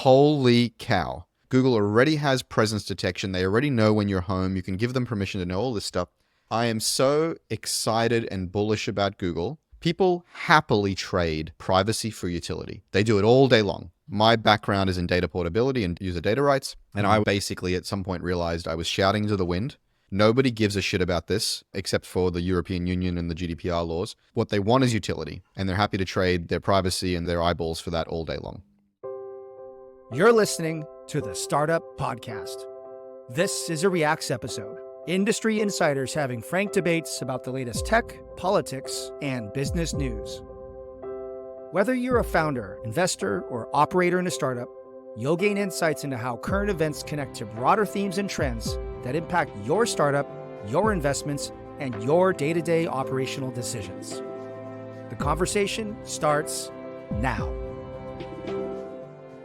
Holy cow. Google already has presence detection. They already know when you're home. You can give them permission to know all this stuff. I am so excited and bullish about Google. People happily trade privacy for utility. They do it all day long. My background is in data portability and user data rights. And I basically at some point realized I was shouting to the wind. Nobody gives a shit about this except for the European Union and the GDPR laws. What they want is utility, and they're happy to trade their privacy and their eyeballs for that all day long. You're listening to the Startup Podcast. This is a Reacts episode. Industry insiders having frank debates about the latest tech, politics, and business news. Whether you're a founder, investor, or operator in a startup, you'll gain insights into how current events connect to broader themes and trends that impact your startup, your investments, and your day-to-day operational decisions. The conversation starts now.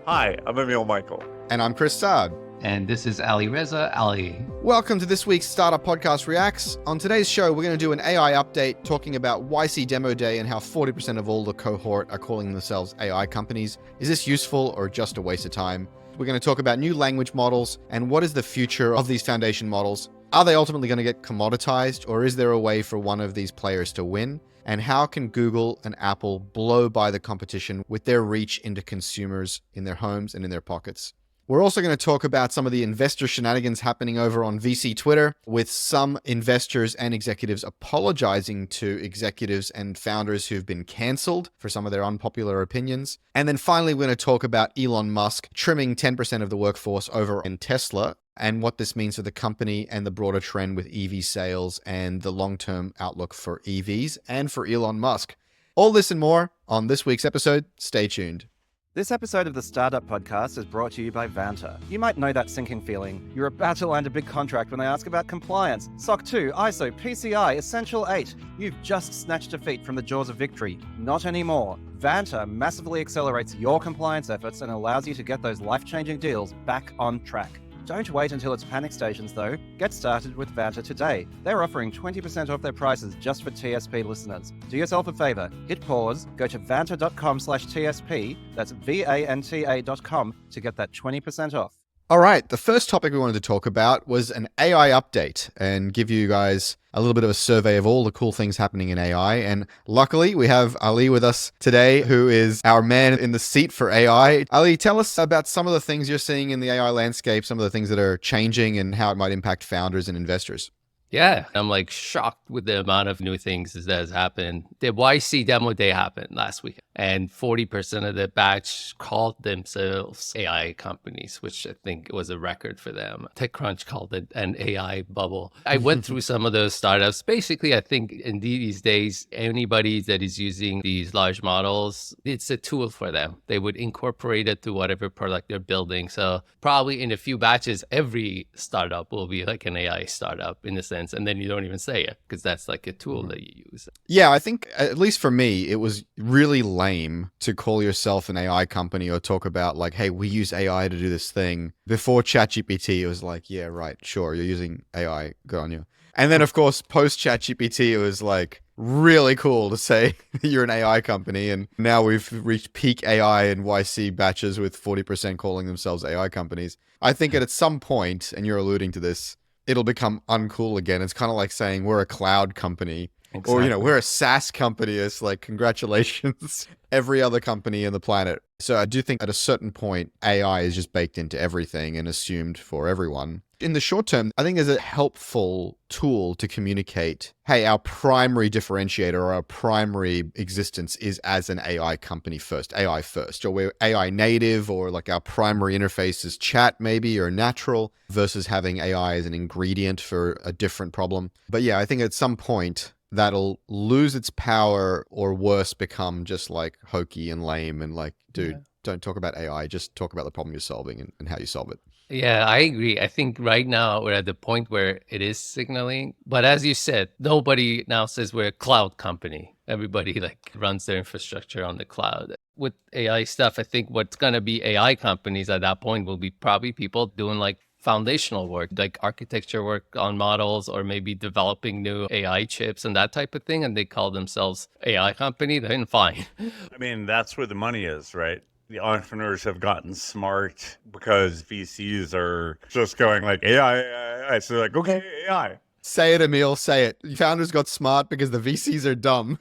Hi, I'm Emil Michael. And I'm Chris Saad. And this is Ali Reza. Ali. Welcome to this week's Startup Podcast Reacts. On today's show, we're going to do an AI update talking about YC Demo Day and how 40% of all the cohort are calling themselves AI companies. Is this useful or just a waste of time? We're going to talk about new language models and what is the future of these foundation models. Are they ultimately going to get commoditized, or is there a way for one of these players to win? And how can Google and Apple blow by the competition with their reach into consumers in their homes and in their pockets? We're also going to talk about some of the investor shenanigans happening over on VC Twitter, with some investors and executives apologizing to executives and founders who've been canceled for some of their unpopular opinions. And then finally, we're going to talk about Elon Musk trimming 10% of the workforce over in Tesla and what this means for the company and the broader trend with EV sales and the long-term outlook for EVs and for Elon Musk. All this and more on this week's episode. Stay tuned. This episode of the Startup Podcast is brought to you by Vanta. You might know that sinking feeling. You're about to land a big contract when they ask about compliance. SOC 2, ISO, PCI, Essential 8. You've just snatched defeat from the jaws of victory. Not anymore. Vanta massively accelerates your compliance efforts and allows you to get those life-changing deals back on track. Don't wait until it's panic stations, though. Get started with Vanta today. They're offering 20% off their prices just for TSP listeners. Do yourself a favor. Hit pause, go to vanta.com/TSP, that's VANTA.com, to get that 20% off. All right, the first topic we wanted to talk about was an AI update and give you guys a little bit of a survey of all the cool things happening in AI. And luckily, we have Ali with us today, who is our man in the seat for AI. Ali, tell us about some of the things you're seeing in the AI landscape, some of the things that are changing and how it might impact founders and investors. Yeah, I'm like shocked with the amount of new things that has happened. The YC Demo Day happened last week, and 40% of the batch called themselves AI companies, which I think was a record for them. TechCrunch called it an AI bubble. I went through some of those startups. Basically, I think in these days, anybody that is using these large models, it's a tool for them. They would incorporate it to whatever product they're building. So probably in a few batches, every startup will be like an AI startup in a sense. And then you don't even say it because that's like a tool that you use. Yeah, I think, at least for me, it was really lame to call yourself an AI company or talk about like, hey, we use AI to do this thing. Before ChatGPT, it was like, yeah, right, sure, you're using AI, good on you. And then, of course, post ChatGPT, it was like really cool to say you're an AI company. And now we've reached peak AI and YC batches with 40% calling themselves AI companies. I think at some point, and you're alluding to this, it'll become uncool again. It's kind of like saying we're a cloud company. Exactly. Or, we're a SaaS company. It's like, congratulations, every other company in the planet. So I do think at a certain point, AI is just baked into everything and assumed for everyone. In the short term, I think there's a helpful tool to communicate, hey, our primary differentiator or our primary existence is as an AI company first, AI first, or we're AI native, or like our primary interface is chat maybe, or natural, versus having AI as an ingredient for a different problem. But yeah, I think at some point, that'll lose its power, or worse, become just like hokey and lame and like, dude, don't talk about AI, just talk about the problem you're solving and how you solve it. Yeah, I agree. I think right now we're at the point where it is signaling. But as you said, nobody now says we're a cloud company. Everybody like runs their infrastructure on the cloud. With AI stuff, I think what's going to be AI companies at that point will be probably people doing like foundational work, like architecture work on models, or maybe developing new AI chips and that type of thing. And they call themselves AI company, then fine. I mean, that's where the money is, right? the entrepreneurs have gotten smart because VCs are just going like AI, AI. So they're like, okay, AI. Say it, Emil. Say it. Founders got smart because the VCs are dumb.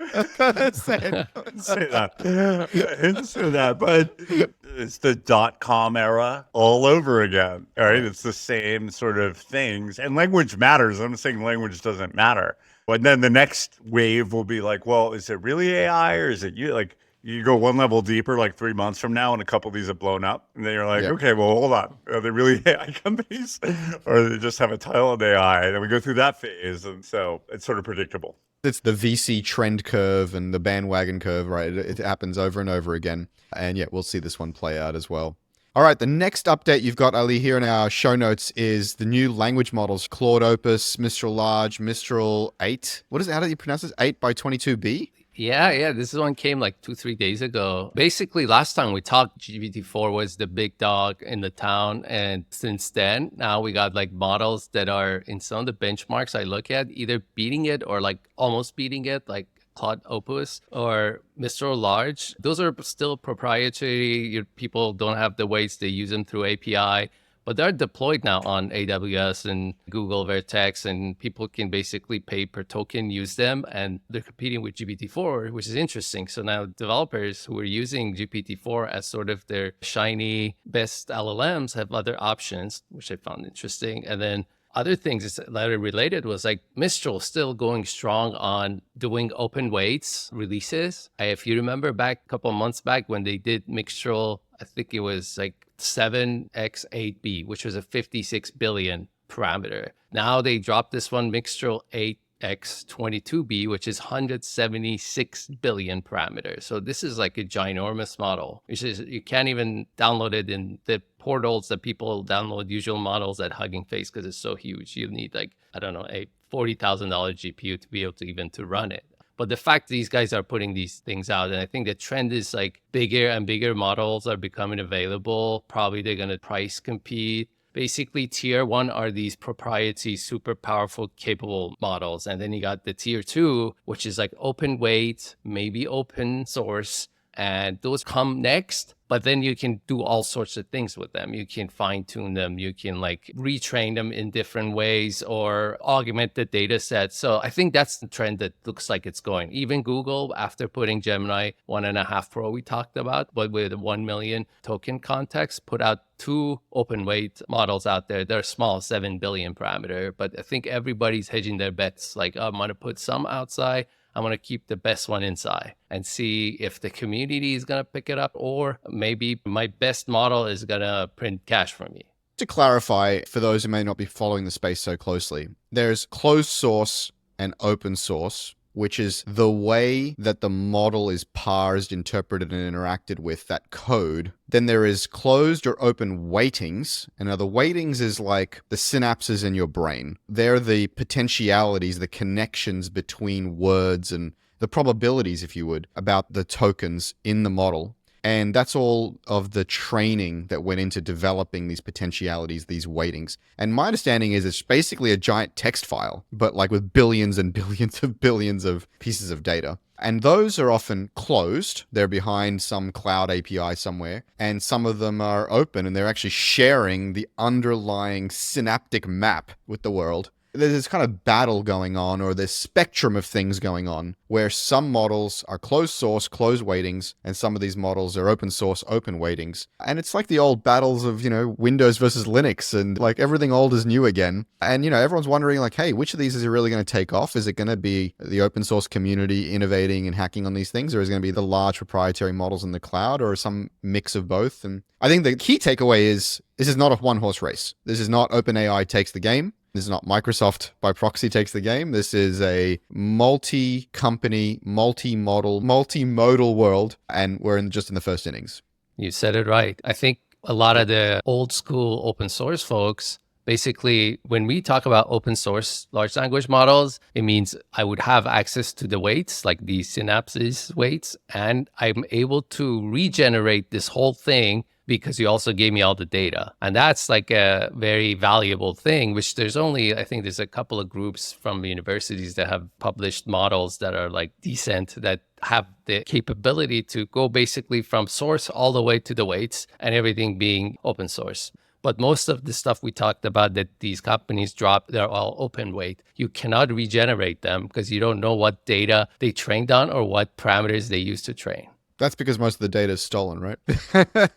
Say it. I didn't say that. I didn't say that, but it's the .com era all over again. All right, it's the same sort of things, and language matters. I'm not saying language doesn't matter, but then the next wave will be like, well, is it really AI or is it you? Like you go one level deeper, like 3 months from now, and a couple of these have blown up, and then you're like, Yep. okay, well, hold on, are they really AI companies, or do they just have a title of AI? And then we go through that phase, and so it's sort of predictable. It's the VC trend curve and the bandwagon curve, right? It happens over and over again. And yeah, we'll see this one play out as well. All right, the next update you've got, Ali, here in our show notes is the new language models, Claude, Opus, Mistral Large, Mistral 8. What is it? How do you pronounce this? 8 by 22B? Yeah. This one came like 2-3 days ago. Basically, last time we talked, GPT-4 was the big dog in the town. And since then, now we got like models that are in some of the benchmarks I look at, either beating it or like almost beating it, like Claude Opus or Mistral Large. Those are still proprietary. People don't have the weights. They use them through API. But they're deployed now on AWS and Google Vertex, and people can basically pay per token, use them, and they're competing with GPT-4, which is interesting. So now developers who are using GPT-4 as sort of their shiny best LLMs have other options, which I found interesting. And then other things that are related was like Mistral still going strong on doing open weights releases. If you remember back a couple of months back when they did Mistral, I think it was like 7x8b, which was a 56 billion parameter. Now they dropped this one, Mistral 8x22b, which is 176 billion parameters. So this is like a ginormous model, which is you can't even download it in the portals that people download usual models at Hugging Face because it's so huge. You need like, I don't know, a $40,000 GPU to be able to even to run it. But the fact these guys are putting these things out, and I think the trend is like bigger and bigger models are becoming available. Probably they're going to price compete. Basically, tier 1 are these proprietary, super powerful, capable models. And then you got the tier 2, which is like open weight, maybe open source. And those come next, but then you can do all sorts of things with them. You can fine tune them. You can like retrain them in different ways or augment the data set. So I think that's the trend that looks like it's going. Even Google, after putting Gemini 1.5 Pro we talked about, but with 1 million token context, put out 2 open weight models out there. They're small, 7 billion parameter, but I think everybody's hedging their bets. Like, oh, I'm going to put some outside. I'm going to keep the best one inside and see if the community is going to pick it up, or maybe my best model is going to print cash for me. To clarify, for those who may not be following the space so closely, there's closed source and open source, which is the way that the model is parsed, interpreted, and interacted with, that code. Then there is closed or open weightings. And now the weightings is like the synapses in your brain. They're the potentialities, the connections between words and the probabilities, if you would, about the tokens in the model. And that's all of the training that went into developing these potentialities, these weightings. And my understanding is it's basically a giant text file, but like with billions and billions of pieces of data. And those are often closed. They're behind some cloud API somewhere. And some of them are open and they're actually sharing the underlying synaptic map with the world. There's this kind of battle going on, or this spectrum of things going on, where some models are closed source, closed weightings, and some of these models are open source, open weightings. And it's like the old battles of, Windows versus Linux, and like everything old is new again. And, everyone's wondering like, hey, which of these is it really going to take off? Is it going to be the open source community innovating and hacking on these things, or is it going to be the large proprietary models in the cloud, or some mix of both? And I think the key takeaway is this is not a one-horse race. This is not OpenAI takes the game. This is not Microsoft by proxy takes the game. This is a multi-company, multi-model, multimodal world, and we're just in the first innings. You said it right. I think a lot of the old school open source folks, basically, when we talk about open source large language models, it means I would have access to the weights, like the synapses weights, and I'm able to regenerate this whole thing because you also gave me all the data. And that's like a very valuable thing, which I think there's a couple of groups from universities that have published models that are like decent, that have the capability to go basically from source all the way to the weights and everything being open source. But most of the stuff we talked about that these companies drop, they're all open weight. You cannot regenerate them because you don't know what data they trained on or what parameters they used to train. That's because most of the data is stolen, right?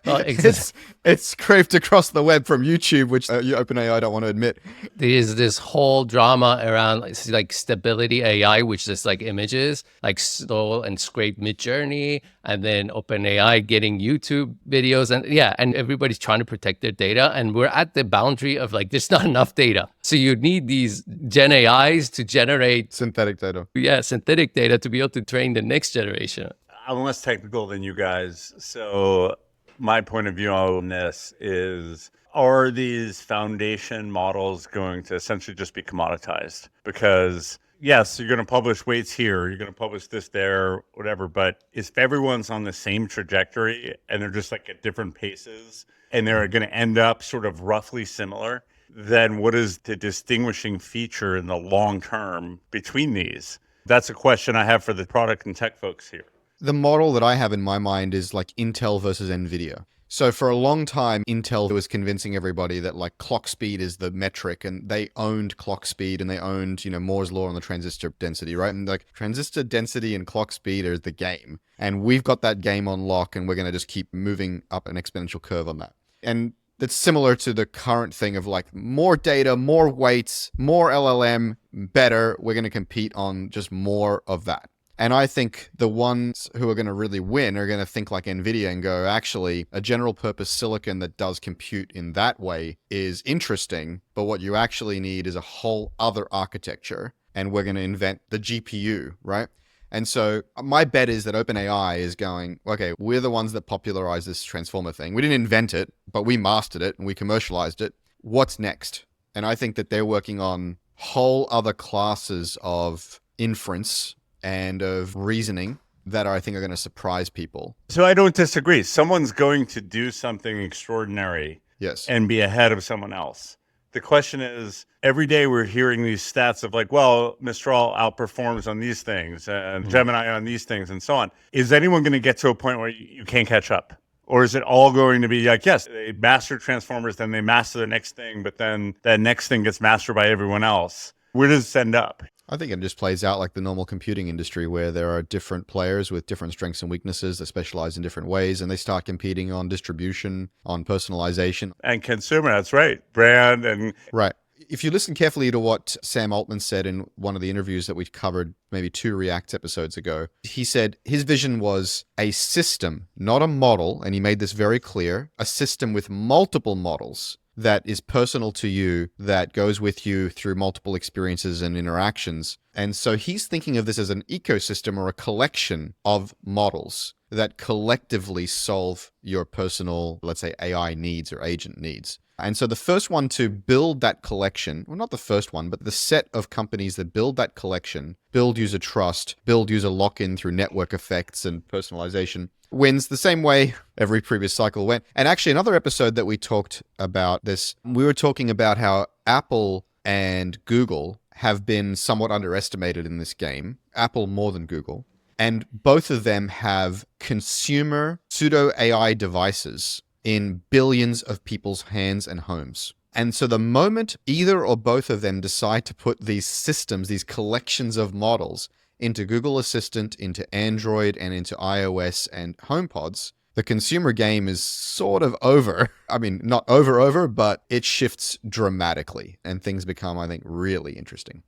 Exactly. It's scraped across the web from YouTube, which OpenAI don't want to admit. There's this whole drama around like stability AI, which is like images, like stole and scraped Mid-Journey, and then OpenAI getting YouTube videos. And everybody's trying to protect their data. And we're at the boundary of like, there's not enough data. So you need these Gen AIs to generate Synthetic data. synthetic data to be able to train the next generation. I'm less technical than you guys. So my point of view on this is, are these foundation models going to essentially just be commoditized? Because yes, you're going to publish weights here, you're going to publish this there, whatever. But if everyone's on the same trajectory and they're just like at different paces and they're going to end up sort of roughly similar, then what is the distinguishing feature in the long term between these? That's a question I have for the product and tech folks here. The model that I have in my mind is like Intel versus NVIDIA. So for a long time, Intel was convincing everybody that like clock speed is the metric, and they owned clock speed and they owned, Moore's law on the transistor density, right? And like transistor density and clock speed are the game. And we've got that game on lock, and we're going to just keep moving up an exponential curve on that. And that's similar to the current thing of like more data, more weights, more LLM, better. We're going to compete on just more of that. And I think the ones who are going to really win are going to think like NVIDIA and go, actually, a general purpose silicon that does compute in that way is interesting, but what you actually need is a whole other architecture, and we're going to invent the GPU, right? And so my bet is that OpenAI is going, okay, we're the ones that popularized this transformer thing. We didn't invent it, but we mastered it and we commercialized it. What's next? And I think that they're working on whole other classes of inference and of reasoning that I think are going to surprise people. So I don't disagree. Someone's going to do something extraordinary, yes, and be ahead of someone else. The question is, every day we're hearing these stats of like, well, Mistral outperforms on these things and Gemini on these things and so on. Is anyone going to get to a point where you can't catch up? Or is it all going to be like, yes, they master transformers, then they master the next thing, but then that next thing gets mastered by everyone else? Where does it end up? I think it just plays out like the normal computing industry, where there are different players with different strengths and weaknesses that specialize in different ways, and they start competing on distribution, on personalization. And consumer, that's right. Brand and... Right. If you listen carefully to what Sam Altman said in one of the interviews that we covered maybe 2 React episodes ago, he said his vision was a system, not a model, and he made this very clear, a system with multiple models that is personal to you, that goes with you through multiple experiences and interactions. And so he's thinking of this as an ecosystem or a collection of models that collectively solve your personal, let's say, AI needs or agent needs. And so the first one to build that collection, well, not the first one, but the set of companies that build that collection, build user trust, build user lock-in through network effects and personalization, wins the same way every previous cycle went. And actually, another episode that we talked about this, we were talking about how Apple and Google have been somewhat underestimated in this game. Apple more than Google. And both of them have consumer pseudo AI devices in billions of people's hands and homes. And so the moment either or both of them decide to put these systems, these collections of models into Google Assistant, into Android, and into iOS and HomePods, the consumer game is sort of over. I mean, not over, but it shifts dramatically and things become, I think, really interesting.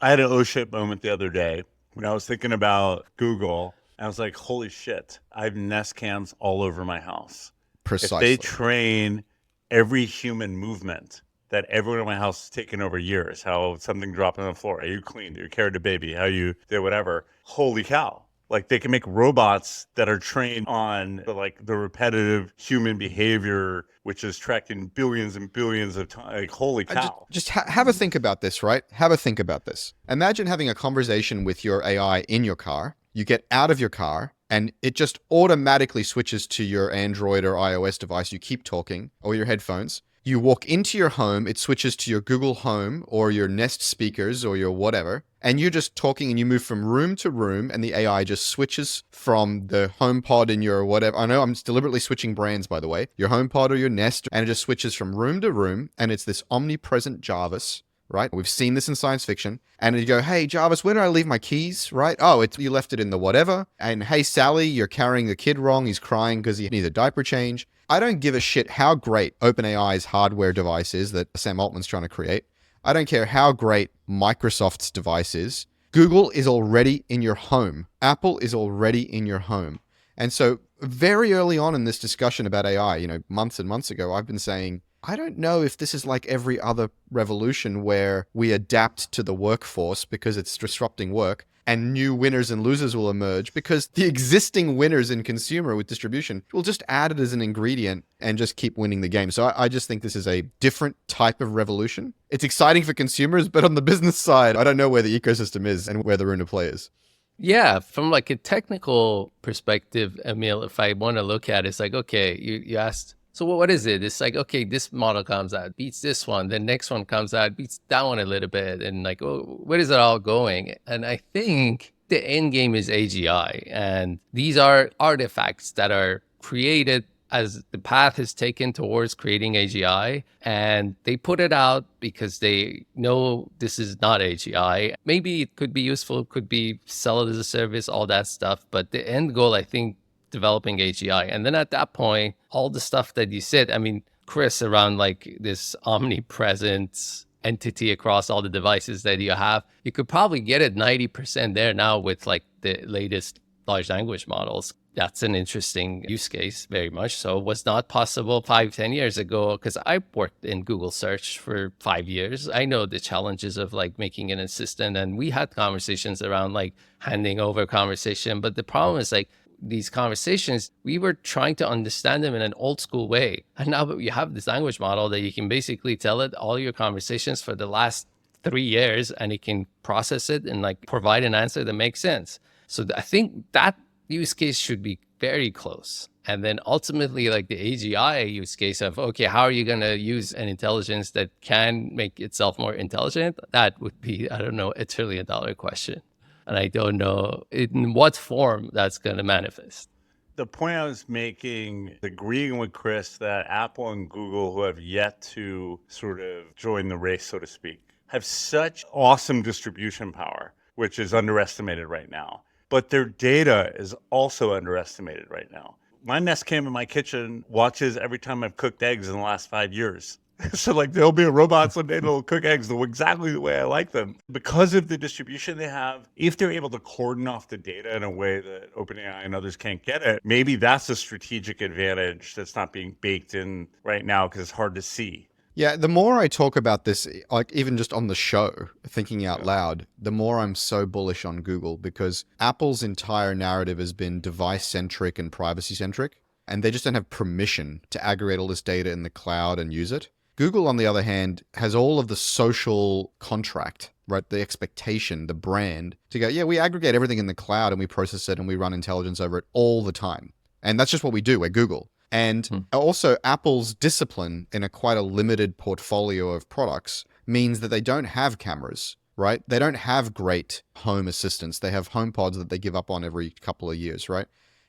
I had an oh shit moment the other day when I was thinking about Google. I was like, holy shit, I have Nest cams all over my house. Precisely. If they train every human movement that everyone in my house has taken over years, how something dropped on the floor, how you cleaned, you carried a baby, how you did whatever, holy cow. Like they can make robots that are trained on the repetitive human behavior, which is tracked in billions and billions of times. Like, holy cow. Just have a think about this, right? Have a think about this. Imagine having a conversation with your AI in your car. You get out of your car and it just automatically switches to your Android or iOS device. You keep talking, or your headphones. You walk into your home, it switches to your Google Home or your Nest speakers or your whatever, and you're just talking and you move from room to room and the AI just switches from the HomePod in your whatever. I know I'm deliberately switching brands, by the way. Your HomePod or your Nest, and it just switches from room to room, and it's this omnipresent Jarvis, right? We've seen this in science fiction. And you go, hey, Jarvis, where did I leave my keys, right? Oh, you left it in the whatever. And hey, Sally, you're carrying the kid wrong. He's crying because he needs a diaper change. I don't give a shit how great OpenAI's hardware device is that Sam Altman's trying to create. I don't care how great Microsoft's device is. Google is already in your home. Apple is already in your home. And so very early on in this discussion about AI, months and months ago, I've been saying, I don't know if this is like every other revolution where we adapt to the workforce because it's disrupting work and new winners and losers will emerge because the existing winners in consumer with distribution will just add it as an ingredient and just keep winning the game. So I just think this is a different type of revolution. It's exciting for consumers, but on the business side, I don't know where the ecosystem is and where the room to play is. Yeah, from like a technical perspective, Emil, if I want to look at it, it's like, okay, you asked, so what is it? It's like, okay, this model comes out, beats this one. The next one comes out, beats that one a little bit. And like, oh, where is it all going? And I think the end game is AGI. And these are artifacts that are created as the path is taken towards creating AGI. And they put it out because they know this is not AGI. Maybe it could be useful, could be sell it as a service, all that stuff. But the end goal, I think, developing AGI. And then at that point, all the stuff that you said, I mean, Chris, around like this omnipresent entity across all the devices that you have, you could probably get it 90% there now with like the latest large language models. That's an interesting use case, very much so. Was not possible 5-10 years ago because I worked in Google search for 5 years. I know the challenges of like making an assistant, and we had conversations around like handing over conversation. But the problem is like, these conversations, we were trying to understand them in an old school way. And now you have this language model that you can basically tell it all your conversations for the last 3 years, and it can process it and like provide an answer that makes sense. So I think that use case should be very close. And then ultimately like the AGI use case of, okay, how are you going to use an intelligence that can make itself more intelligent? That would be, I don't know, $1 trillion question. And I don't know in what form that's going to manifest. The point I was making, agreeing with Chris, that Apple and Google, who have yet to sort of join the race, so to speak, have such awesome distribution power, which is underestimated right now. But their data is also underestimated right now. My Nest Cam in my kitchen watches every time I've cooked eggs in the last 5 years. So like there'll be a robot someday that'll cook eggs exactly the way I like them. Because of the distribution they have, if they're able to cordon off the data in a way that OpenAI and others can't get it, maybe that's a strategic advantage that's not being baked in right now because it's hard to see. Yeah, the more I talk about this, like even just on the show, thinking out loud, the more I'm so bullish on Google because Apple's entire narrative has been device-centric and privacy-centric, and they just don't have permission to aggregate all this data in the cloud and use it. Google, on the other hand, has all of the social contract, right? The expectation, the brand to go, yeah, we aggregate everything in the cloud and we process it and we run intelligence over it all the time. And that's just what we do. We're Google. And also Apple's discipline in quite a limited portfolio of products means that they don't have cameras, right? They don't have great home assistants. They have HomePods that they give up on every couple of years, right?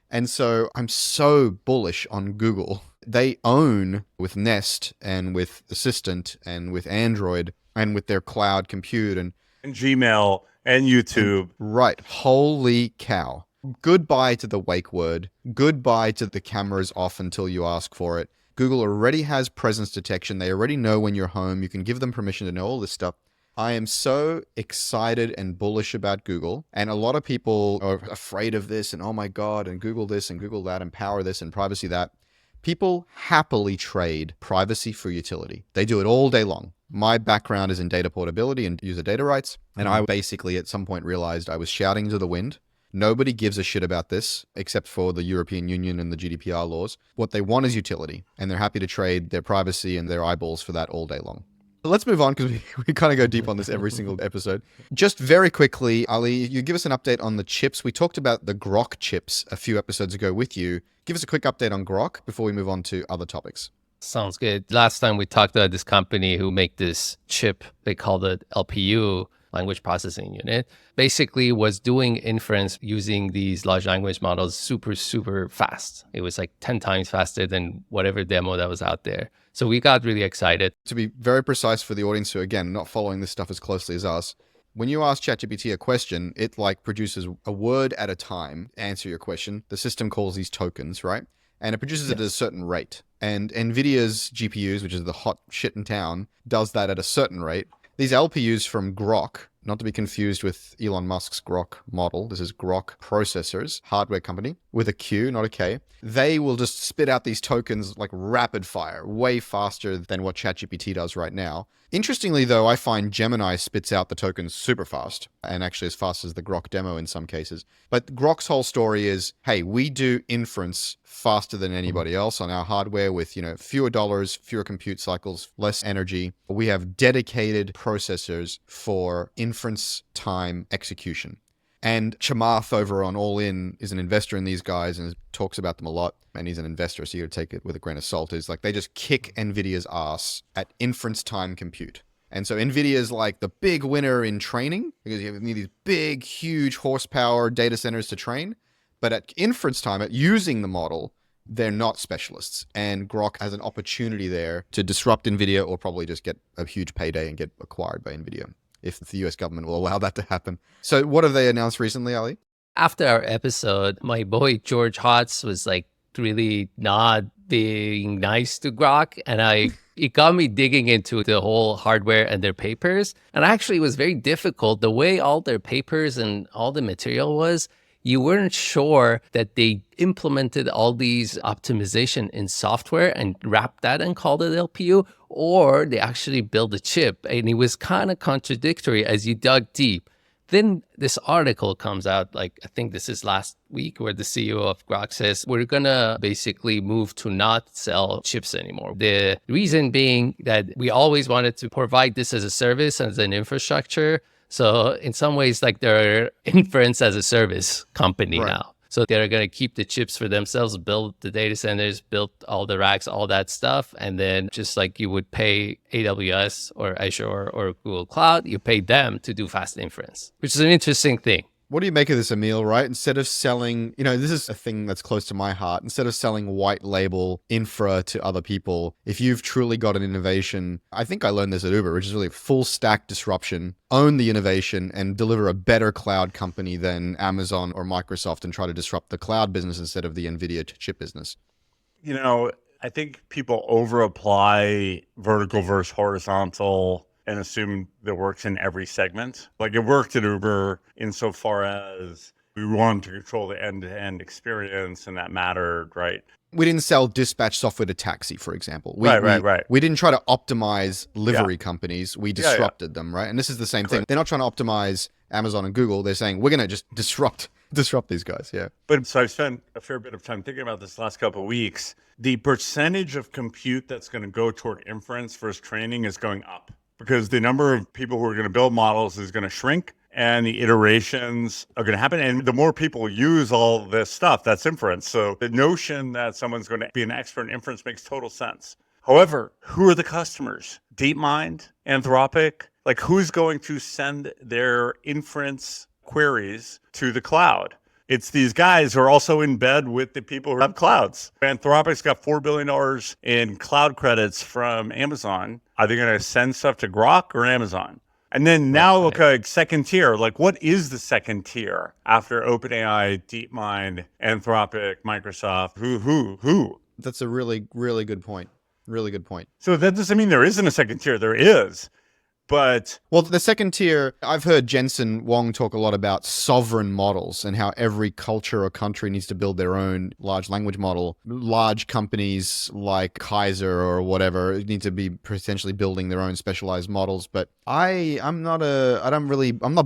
And so I'm so bullish on Google. They own with Nest and with Assistant and with Android and with their cloud compute and Gmail and YouTube. Right. Holy cow. Goodbye to the wake word. Goodbye to the cameras off until you ask for it. Google already has presence detection. They already know when you're home. You can give them permission to know all this stuff. I am so excited and bullish about Google. And a lot of people are afraid of this and, oh my God, and Google this and Google that and power this and privacy that. People happily trade privacy for utility. They do it all day long. My background is in data portability and user data rights. And I basically at some point realized I was shouting into the wind. Nobody gives a shit about this except for the European Union and the GDPR laws. What they want is utility. And they're happy to trade their privacy and their eyeballs for that all day long. Let's move on because we kind of go deep on this every single episode. Just very quickly, Ali, you give us an update on the chips. We talked about the Grok chips a few episodes ago with you. Give us a quick update on Grok before we move on to other topics. Sounds good. Last time we talked about this company who make this chip, they called it LPU, language processing unit, basically was doing inference using these large language models super, super fast. It was like 10 times faster than whatever demo that was out there. So we got really excited. To be very precise for the audience who, again, not following this stuff as closely as us, when you ask ChatGPT a question, it like produces a word at a time to answer your question. The system calls these tokens, right? And it produces it at a certain rate. And NVIDIA's GPUs, which is the hot shit in town, does that at a certain rate. These LPUs from Grok, not to be confused with Elon Musk's Grok model. This is Grok Processors, hardware company, with a Q, not a K. They will just spit out these tokens like rapid fire, way faster than what ChatGPT does right now. Interestingly, though, I find Gemini spits out the tokens super fast, and actually as fast as the Grok demo in some cases. But Grok's whole story is, hey, we do inference faster than anybody else on our hardware with, fewer dollars, fewer compute cycles, less energy. We have dedicated processors for inference time execution. And Chamath over on All In is an investor in these guys and talks about them a lot. And he's an investor, so you got to take it with a grain of salt. Is like they just kick NVIDIA's ass at inference time compute. And so NVIDIA is like the big winner in training because you need these big, huge horsepower data centers to train. But at inference time, at using the model, they're not specialists. And Grok has an opportunity there to disrupt NVIDIA or probably just get a huge payday and get acquired by NVIDIA, if the US government will allow that to happen. So what have they announced recently, Ali? After our episode, my boy George Hotz was like really not being nice to Grok. And it got me digging into the whole hardware and their papers. And actually it was very difficult. The way all their papers and all the material was, you weren't sure that they implemented all these optimization in software and wrapped that and called it LPU, or they actually built a chip. And it was kind of contradictory as you dug deep. Then this article comes out, like I think this is last week, where the CEO of Grok says, we're going to basically move to not sell chips anymore. The reason being that we always wanted to provide this as a service, as an infrastructure. So in some ways, like they're inference as a service company now. So they're going to keep the chips for themselves, build the data centers, build all the racks, all that stuff. And then just like you would pay AWS or Azure or Google Cloud, you pay them to do fast inference, which is an interesting thing. What do you make of this, Emil, right? Instead of selling, this is a thing that's close to my heart. Instead of selling white label infra to other people, if you've truly got an innovation, I think I learned this at Uber, which is really a full stack disruption, own the innovation and deliver a better cloud company than Amazon or Microsoft and try to disrupt the cloud business instead of the NVIDIA chip business. I think people over-apply vertical versus horizontal and assume that works in every segment. Like it worked at Uber insofar as we wanted to control the end-to-end experience and that mattered, right? We didn't sell dispatch software to taxi, for example. Right. We didn't try to optimize livery companies. We disrupted them, right? And this is the same thing. They're not trying to optimize Amazon and Google. They're saying, we're going to just disrupt these guys, yeah. But so I've spent a fair bit of time thinking about this last couple of weeks. The percentage of compute that's going to go toward inference versus training is going up, because the number of people who are going to build models is going to shrink and the iterations are going to happen. And the more people use all this stuff, that's inference. So the notion that someone's going to be an expert in inference makes total sense. However, who are the customers? DeepMind, Anthropic? Like who's going to send their inference queries to the cloud? It's these guys who are also in bed with the people who have clouds. Anthropic's got $4 billion in cloud credits from Amazon. Are they going to send stuff to Grok or Amazon? And then now look at second tier. Like what is the second tier after OpenAI, DeepMind, Anthropic, Microsoft? Who? That's a really, really good point. Really good point. So that doesn't mean there isn't a second tier. There is. But well, the second tier, I've heard Jensen Wong talk a lot about sovereign models and how every culture or country needs to build their own large language model. Large companies like Kaiser or whatever need to be potentially building their own specialized models. But I'm not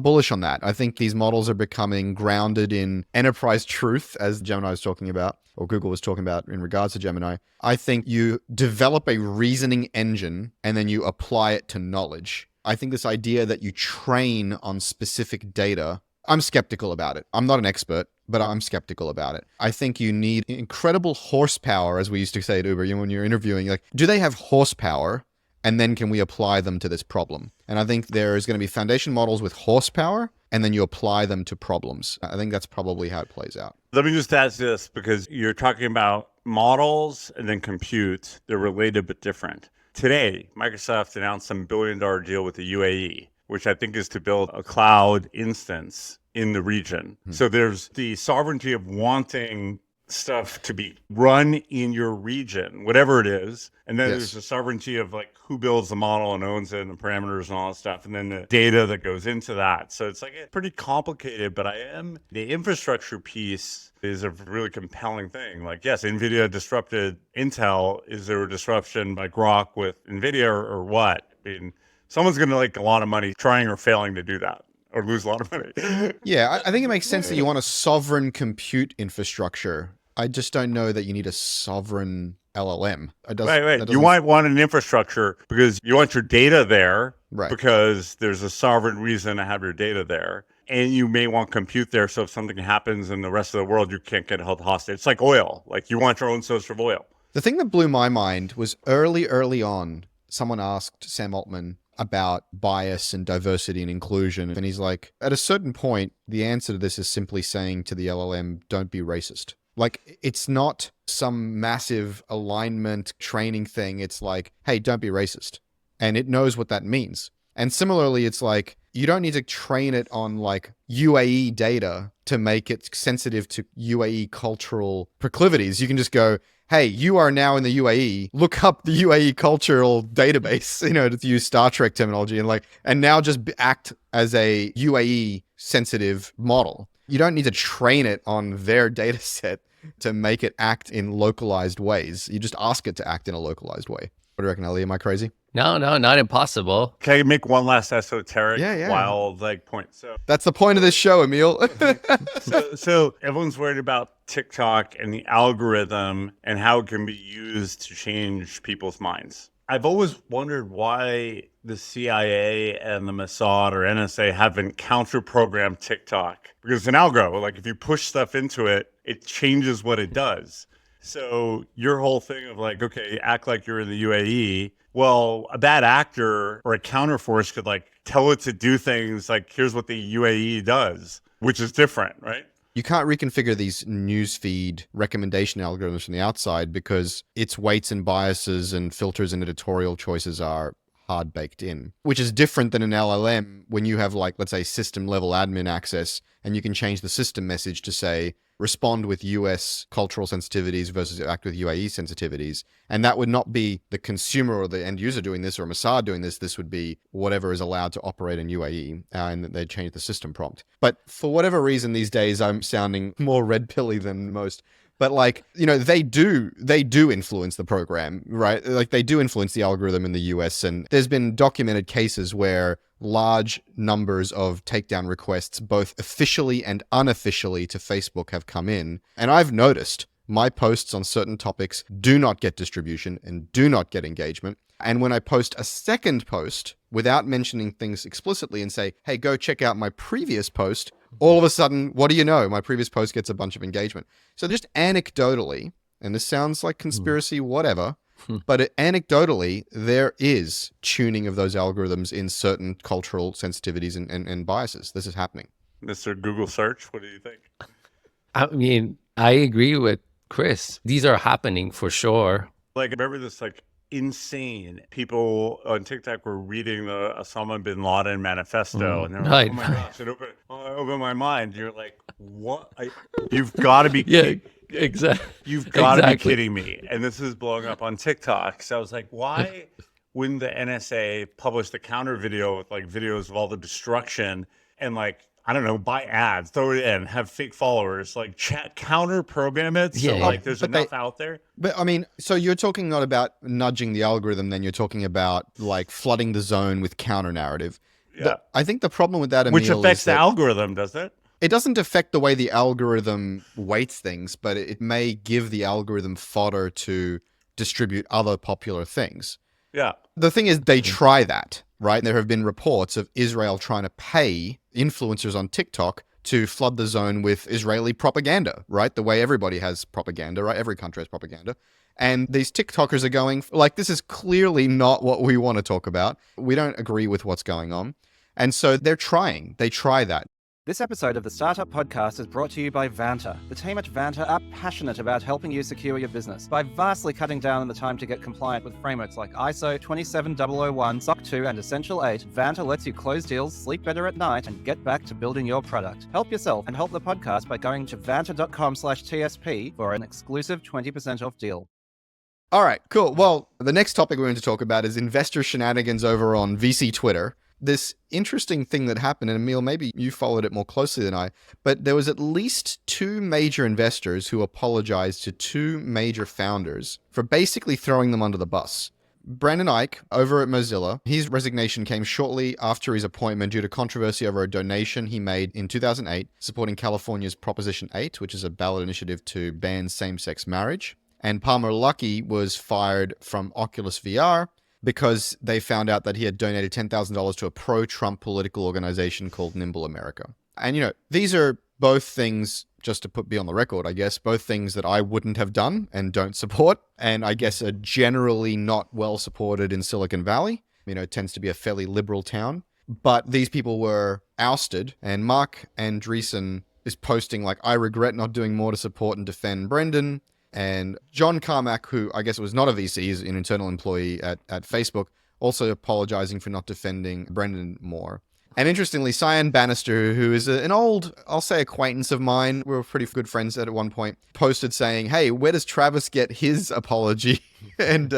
bullish on that. I think these models are becoming grounded in enterprise truth, as Gemini was talking about, or Google was talking about in regards to Gemini. I think you develop a reasoning engine and then you apply it to knowledge. I think this idea that you train on specific data, I'm skeptical about it. I'm not an expert. but I'm skeptical about it. I think you need incredible horsepower, as we used to say at Uber, when you're interviewing, like, do they have horsepower? And then can we apply them to this problem? And I think there is going to be foundation models with horsepower, and then you apply them to problems. I think that's probably how it plays out. Let me just ask this, because you're talking about models and then compute. They're related but different. Today, Microsoft announced some billion-dollar deal with the UAE, which I think is to build a cloud instance in the region. So there's the sovereignty of wanting stuff to be run in your region, whatever it is. And then there's the sovereignty of like who builds the model and owns it and the parameters and all that stuff. And then the data that goes into that. So it's like pretty complicated, but the infrastructure piece is a really compelling thing. Like, yes, NVIDIA disrupted Intel. Is there a disruption by Grok with NVIDIA or what? I mean, someone's going to make a lot of money trying or failing to do that, or lose a lot of money. Yeah, I think it makes sense that you want a sovereign compute infrastructure. I just don't know that you need a sovereign LLM. Right. You might want an infrastructure because you want your data there, right? Because there's a sovereign reason to have your data there. And you may want compute there, so if something happens in the rest of the world, you can't get held hostage. It's like oil. Like, you want your own source of oil. The thing that blew my mind was early on, someone asked Sam Altman about bias and diversity and inclusion. And he's like, at a certain point, the answer to this is simply saying to the LLM, don't be racist. Like, it's not some massive alignment training thing. It's like, hey, don't be racist. And it knows what that means. And similarly, it's like, you don't need to train it on like UAE data to make it sensitive to UAE cultural proclivities. You can just go, hey, you are now in the UAE, look up the UAE cultural database, to use Star Trek terminology, and now just act as a UAE sensitive model. You don't need to train it on their data set to make it act in localized ways. You just ask it to act in a localized way. What do you reckon, Ellie? Am I crazy? No, not impossible. Can I make one last esoteric Yeah. wild point? So that's the point of this show, Emil. so everyone's worried about TikTok and the algorithm and how it can be used to change people's minds. I've always wondered why the CIA and the Mossad or NSA haven't counter-programmed TikTok. Because it's an algo. Like, if you push stuff into it, it changes what it does. So your whole thing of like, okay, act like you're in the UAE. Well, a bad actor or a counterforce could like tell it to do things like, here's what the UAE does, which is different, right? You can't reconfigure these newsfeed recommendation algorithms from the outside because its weights and biases and filters and editorial choices are hard baked in, which is different than an LLM when you have like, let's say, system level admin access and you can change the system message to say, respond with US cultural sensitivities versus act with UAE sensitivities. And that would not be the consumer or the end user doing this or Mossad doing this. This would be whatever is allowed to operate in UAE, and they'd change the system prompt. But for whatever reason these days, I'm sounding more red pilly than most. But like, they do influence the program, right? Like, they do influence the algorithm in the US. And there's been documented cases where large numbers of takedown requests, both officially and unofficially, to Facebook have come in. And I've noticed my posts on certain topics do not get distribution and do not get engagement. And when I post a second post without mentioning things explicitly and say, hey, go check out my previous post, all of a sudden, what do you know? My previous post gets a bunch of engagement. So just anecdotally, and this sounds like conspiracy, whatever, but anecdotally, there is tuning of those algorithms in certain cultural sensitivities and biases. This is happening. Mr. Google search, what do you think? I mean, I agree with Chris. These are happening for sure. Like, remember this like insane people on TikTok were reading the Osama bin Laden manifesto, and they're like, oh my gosh, it opened my mind. You're like, what? You've got to be kidding. Exactly. You've got to be kidding me. And this is blowing up on TikTok. So I was like, why wouldn't the NSA publish the counter video with like videos of all the destruction and like, I don't know, buy ads, throw it in, have fake followers, like counter program it. So like there's enough out there. But I mean, so you're talking not about nudging the algorithm, then you're talking about like flooding the zone with counter narrative. Yeah. I think the problem with that, Emil, which affects the algorithm, doesn't it? It doesn't affect the way the algorithm weights things, but it may give the algorithm fodder to distribute other popular things. Yeah. The thing is, they try that, right? There have been reports of Israel trying to pay influencers on TikTok to flood the zone with Israeli propaganda, right? The way everybody has propaganda, right? Every country has propaganda. And these TikTokers are going, like, this is clearly not what we want to talk about. We don't agree with what's going on. And so they're trying. They try that. This episode of the Startup Podcast is brought to you by Vanta. The team at Vanta are passionate about helping you secure your business by vastly cutting down on the time to get compliant with frameworks like ISO 27001, SOC 2, and Essential 8. Vanta lets you close deals, sleep better at night, and get back to building your product. Help yourself and help the podcast by going to vanta.com/TSP for an exclusive 20% off deal. All right, cool. Well, the next topic we're going to talk about is investor shenanigans over on VC Twitter. This interesting thing that happened, and Emil, maybe you followed it more closely than I, but there was at least two major investors who apologized to two major founders for basically throwing them under the bus. Brandon Ike, over at Mozilla, his resignation came shortly after his appointment due to controversy over a donation he made in 2008 supporting California's Proposition 8, which is a ballot initiative to ban same-sex marriage. And Palmer Luckey was fired from Oculus VR because they found out that he had donated $10,000 to a pro-Trump political organization called Nimble America. And, these are both things, just to be on the record, I guess, both things that I wouldn't have done and don't support, and I guess are generally not well supported in Silicon Valley. It tends to be a fairly liberal town. But these people were ousted, and Mark Andreessen is posting, like, I regret not doing more to support and defend Brendan. And John Carmack, who I guess was not a VC, is an internal employee at Facebook, also apologizing for not defending Brendan more. And interestingly, Cyan Bannister, who is an old, I'll say, acquaintance of mine, we were pretty good friends at one point, posted saying, hey, where does Travis get his apology? And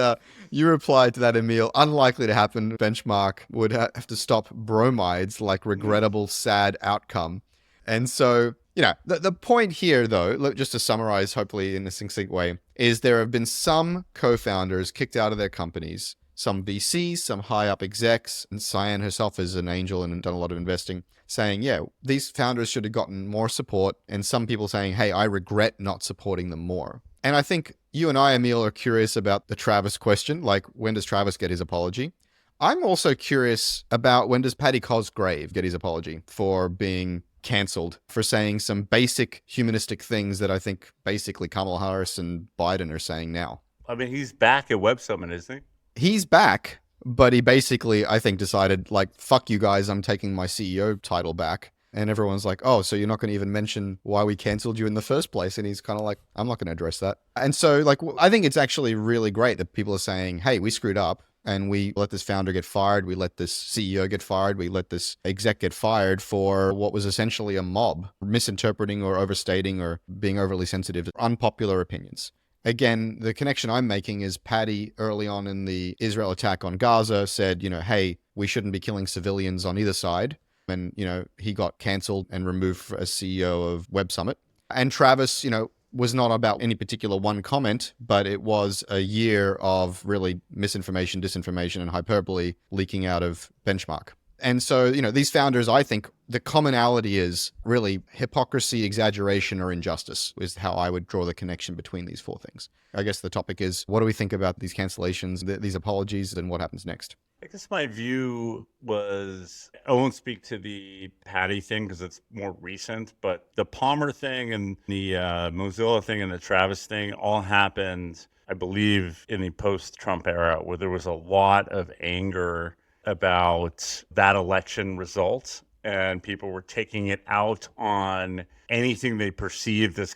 you replied to that, Emil, unlikely to happen. Benchmark would have to stop bromides, like regrettable, sad outcome. And so, the point here, though, just to summarize, hopefully in a succinct way, is there have been some co-founders kicked out of their companies, some VCs, some high-up execs, and Cyan herself is an angel and done a lot of investing, saying, yeah, these founders should have gotten more support, and some people saying, hey, I regret not supporting them more. And I think you and I, Emil, are curious about the Travis question, like, when does Travis get his apology? I'm also curious about when does Paddy Cosgrave get his apology for being cancelled for saying some basic humanistic things that I think basically Kamala Harris and Biden are saying now. I mean, he's back at Web Summit, isn't he? He's back, but he basically, I think, decided, like, fuck you guys, I'm taking my CEO title back. And everyone's like, oh, so you're not going to even mention why we cancelled you in the first place? And he's kind of like, I'm not going to address that. And so, like, I think it's actually really great that people are saying, hey, we screwed up. And we let this founder get fired. We let this CEO get fired. We let this exec get fired for what was essentially a mob, misinterpreting or overstating or being overly sensitive to unpopular opinions. Again, the connection I'm making is Paddy early on in the Israel attack on Gaza said, hey, we shouldn't be killing civilians on either side. And, he got canceled and removed as CEO of Web Summit. And Travis, was not about any particular one comment, but it was a year of really misinformation, disinformation, and hyperbole leaking out of Benchmark. And so, these founders, I think the commonality is really hypocrisy, exaggeration, or injustice is how I would draw the connection between these four things. I guess the topic is, what do we think about these cancellations, these apologies, and what happens next? I guess my view was, I won't speak to the Patty thing because it's more recent, but the Palmer thing and the Mozilla thing and the Travis thing all happened, I believe, in the post-Trump era, where there was a lot of anger about that election result, and people were taking it out on anything they perceived as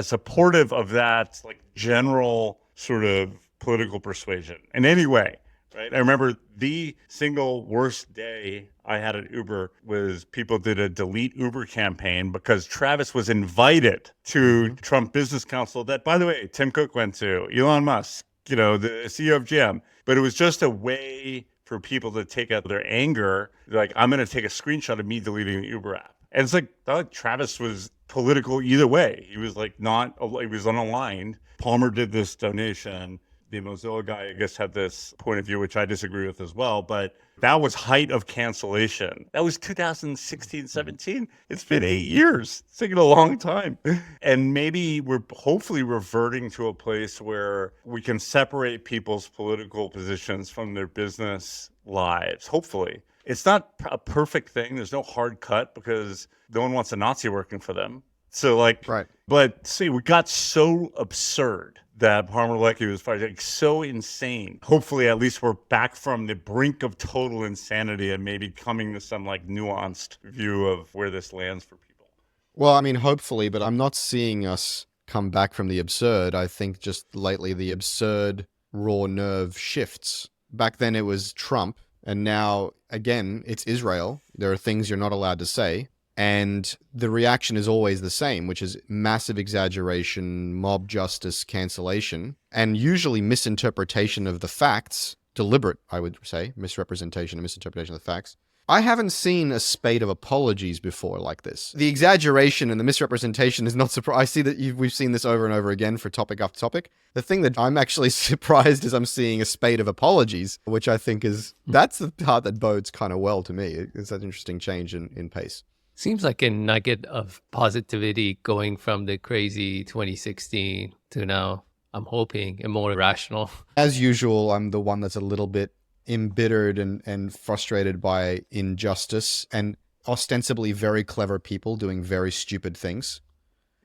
supportive of that, like, general sort of political persuasion in any way. Right. I remember the single worst day I had at Uber was people did a delete Uber campaign because Travis was invited to Trump Business Council that, by the way, Tim Cook went to, Elon Musk, the CEO of GM. But it was just a way for people to take out their anger. Like, I'm going to take a screenshot of me deleting the Uber app. And it's like, Travis was political either way. He was like he was unaligned. Palmer did this donation. The Mozilla guy, I guess, had this point of view, which I disagree with as well. But that was height of cancellation. That was 2016, 17. It's been 8 years. It's taken a long time. And maybe we're hopefully reverting to a place where we can separate people's political positions from their business lives, hopefully. It's not a perfect thing. There's no hard cut because no one wants a Nazi working for them. So like, Right. but see, we got so absurd that Palmer Luckey was fired, like so insane. Hopefully, at least we're back from the brink of total insanity and maybe coming to some like nuanced view of where this lands for people. Well, I mean, hopefully, but I'm not seeing us come back from the absurd. I think just lately the absurd raw nerve shifts. Back then it was Trump, and now, again, it's Israel. There are things you're not allowed to say. And the reaction is always the same, which is massive exaggeration, mob justice, cancellation, and usually misinterpretation of the facts, deliberate, I would say, misrepresentation and misinterpretation of the facts. I haven't seen a spate of apologies before like this. The exaggeration and the misrepresentation is not surprising. I see that we've seen this over and over again for topic after topic. The thing that I'm actually surprised is I'm seeing a spate of apologies, which I think that's the part that bodes kind of well to me. It's an interesting change in pace. Seems like a nugget of positivity going from the crazy 2016 to now, I'm hoping, a more rational. As usual, I'm the one that's a little bit embittered and frustrated by injustice and ostensibly very clever people doing very stupid things.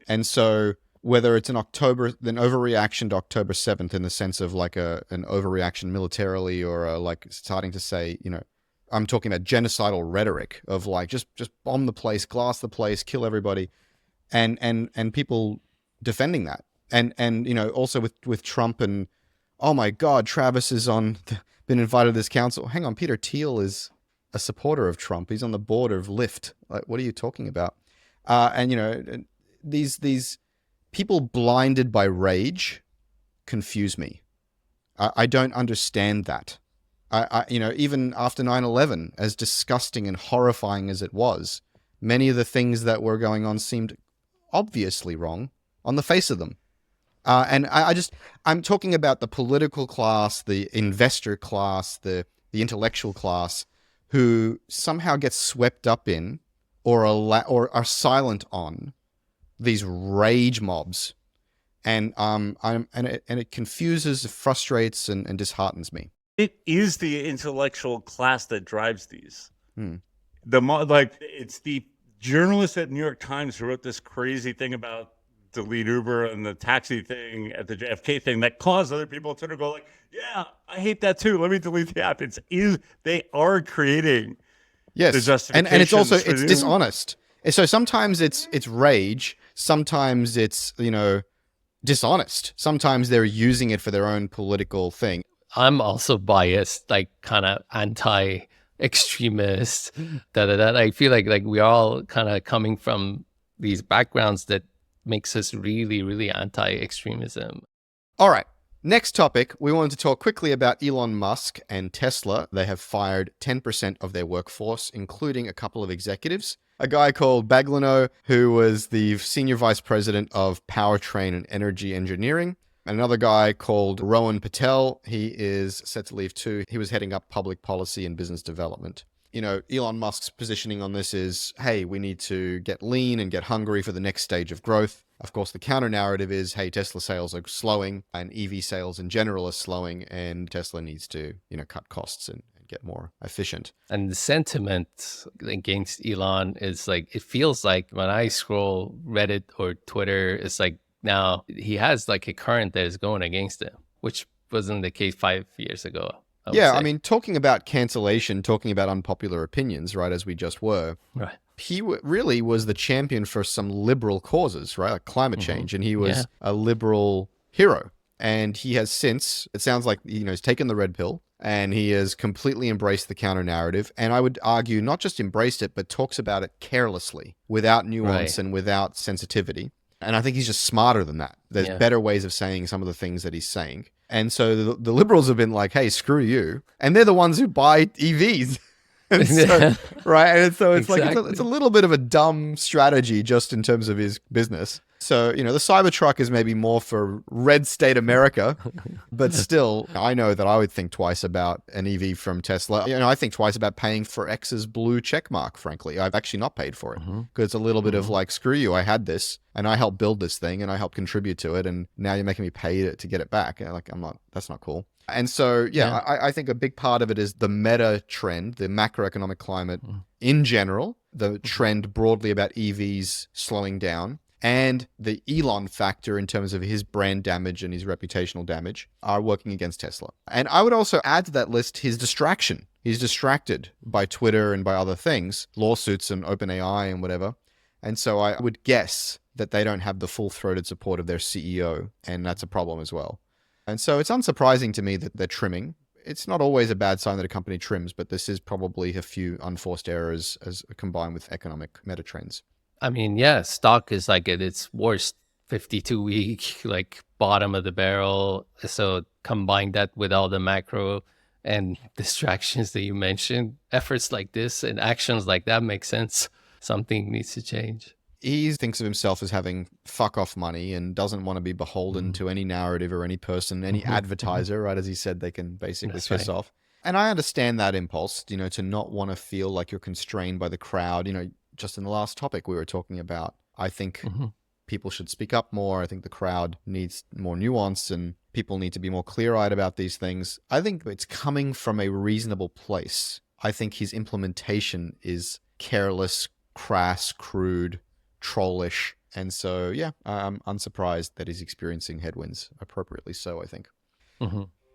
And so whether it's an overreaction to October 7th in the sense of like an overreaction militarily or like starting to say, I'm talking about genocidal rhetoric of like just bomb the place, glass the place, kill everybody, and people defending that, and also with Trump and oh my God, Travis is been invited to this council. Hang on, Peter Thiel is a supporter of Trump. He's on the board of Lyft. Like, what are you talking about? These people blinded by rage confuse me. I don't understand that. Even after 9/11, as disgusting and horrifying as it was, many of the things that were going on seemed obviously wrong on the face of them. And I'm talking about the political class, the investor class, the intellectual class, who somehow get swept up in or are silent on these rage mobs, and it confuses, frustrates, and disheartens me. It is the intellectual class that drives these. It's the journalist at New York Times who wrote this crazy thing about delete Uber and the taxi thing at the JFK thing that caused other people to go like, yeah, I hate that too. Let me delete the app. They are creating the justifications. And it's also, it's dishonest. So sometimes it's rage. Sometimes it's, dishonest. Sometimes they're using it for their own political thing. I'm also biased, like kind of anti-extremist. I feel like we're all kind of coming from these backgrounds that makes us really, really anti-extremism. All right. Next topic, we wanted to talk quickly about Elon Musk and Tesla. They have fired 10% of their workforce, including a couple of executives. A guy called Baglino, who was the senior vice president of powertrain and energy engineering. Another guy called Rohan Patel. He is set to leave too. He was heading up public policy and business development. Elon Musk's positioning on this is, hey, we need to get lean and get hungry for the next stage of growth. Of course, the counter narrative is, hey, Tesla sales are slowing and EV sales in general are slowing, and Tesla needs to, cut costs and get more efficient. And the sentiment against Elon is like, it feels like when I scroll Reddit or Twitter, it's like now he has like a current that is going against him, which wasn't the case 5 years ago. I mean, talking about cancellation, talking about unpopular opinions, right, as we just were, right. He really was the champion for some liberal causes, right, like climate change, and he was a liberal hero. And he has since, it sounds like, he's taken the red pill, and he has completely embraced the counter narrative. And I would argue not just embraced it, but talks about it carelessly, without nuance and without sensitivity. And I think he's just smarter than that. There's better ways of saying some of the things that he's saying. And so the liberals have been like, hey, screw you. And they're the ones who buy EVs. And so, right. And so it's like, it's a little bit of a dumb strategy just in terms of his business. So, the Cybertruck is maybe more for red state America, but still, I know that I would think twice about an EV from Tesla. I think twice about paying for X's blue check mark, frankly. I've actually not paid for it because it's a little bit of like, screw you, I had this and I helped build this thing and I helped contribute to it. And now you're making me pay to get it back. Like, that's not cool. And so, I think a big part of it is the meta trend, the macroeconomic climate in general, the trend broadly about EVs slowing down, and the Elon factor in terms of his brand damage and his reputational damage are working against Tesla. And I would also add to that list his distraction. He's distracted by Twitter and by other things, lawsuits and OpenAI and whatever. And so I would guess that they don't have the full-throated support of their CEO, and that's a problem as well. And so it's unsurprising to me that they're trimming. It's not always a bad sign that a company trims, but this is probably a few unforced errors as combined with economic meta trends. I mean, yeah, stock is like at its worst 52-week, like bottom of the barrel. So combine that with all the macro and distractions that you mentioned, efforts like this and actions like that make sense. Something needs to change. He thinks of himself as having fuck off money and doesn't want to be beholden to any narrative or any person, any advertiser, right? As he said, they can basically piss off. And I understand that impulse, to not want to feel like you're constrained by the crowd. Just in the last topic we were talking about, I think people should speak up more. I think the crowd needs more nuance and people need to be more clear-eyed about these things. I think it's coming from a reasonable place. I think his implementation is careless, crass, crude, trollish. And so, I'm unsurprised that he's experiencing headwinds, appropriately so, I think.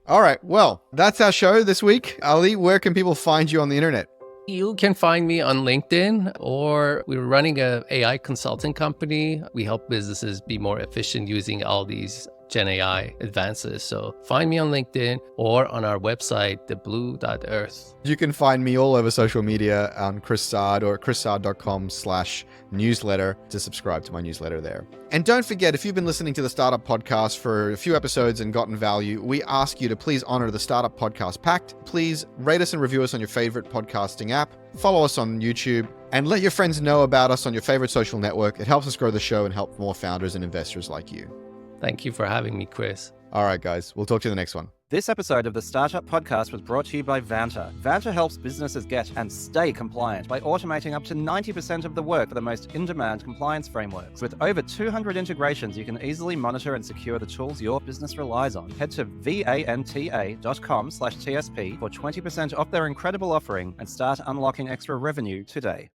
All right, well, that's our show this week. Ali, where can people find you on the internet? You can find me on LinkedIn, or we're running a AI consulting company. We help businesses be more efficient using all these Gen AI advances. So find me on LinkedIn or on our website, theblue.earth. You can find me all over social media on Chris Sard or at chrissard.com/newsletter to subscribe to my newsletter there. And don't forget, if you've been listening to the Startup Podcast for a few episodes and gotten value, we ask you to please honor the Startup Podcast Pact. Please rate us and review us on your favorite podcasting app. Follow us on YouTube and let your friends know about us on your favorite social network. It helps us grow the show and help more founders and investors like you. Thank you for having me, Chris. All right, guys. We'll talk to you in the next one. This episode of the Startup Podcast was brought to you by Vanta. Vanta helps businesses get and stay compliant by automating up to 90% of the work for the most in-demand compliance frameworks. With over 200 integrations, you can easily monitor and secure the tools your business relies on. Head to vanta.com/TSP for 20% off their incredible offering and start unlocking extra revenue today.